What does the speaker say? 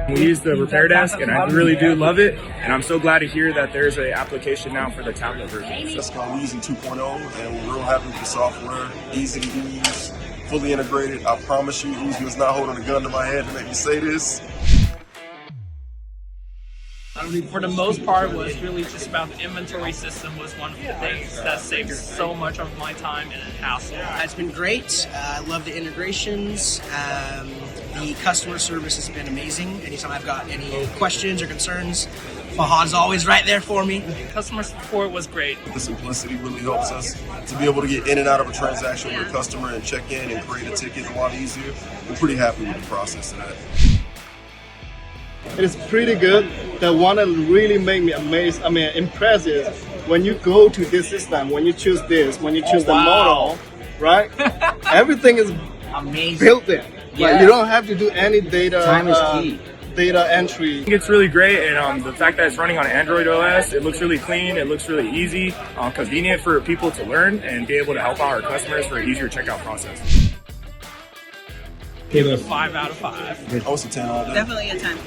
We use the RepairDesk, and I really do love it. And I'm so glad to hear that there's an application now for the tablet version. It's called Easy 2.0, and we're real happy with the software. Easy to use, fully integrated. I promise you, Uzi is not holding a gun to my head to make me say this. For the most part, was really just about the inventory system was one of the things that saved so much of my time and hassle. It's been great. I love the integrations. The customer service has been amazing. Anytime I've got any questions or concerns, Fahad's always right there for me. Customer support was great. The simplicity really helps us to be able to get in and out of a transaction with a customer and check in and create a ticket a lot easier. We're pretty happy with the process of that. It is pretty good. The one that really made me impressed is when you go to this system, when you choose this, when you choose the model, right? Everything is Amazing. built in. Like, you don't have to do any data. Time is key. Data entry. I think it's really great, and the fact that it's running on Android OS, it looks really clean, it looks really easy, convenient for people to learn and be able to help out our customers for an easier checkout process. Give it a 5 out of 5. I was a 10 all day. Definitely a 10.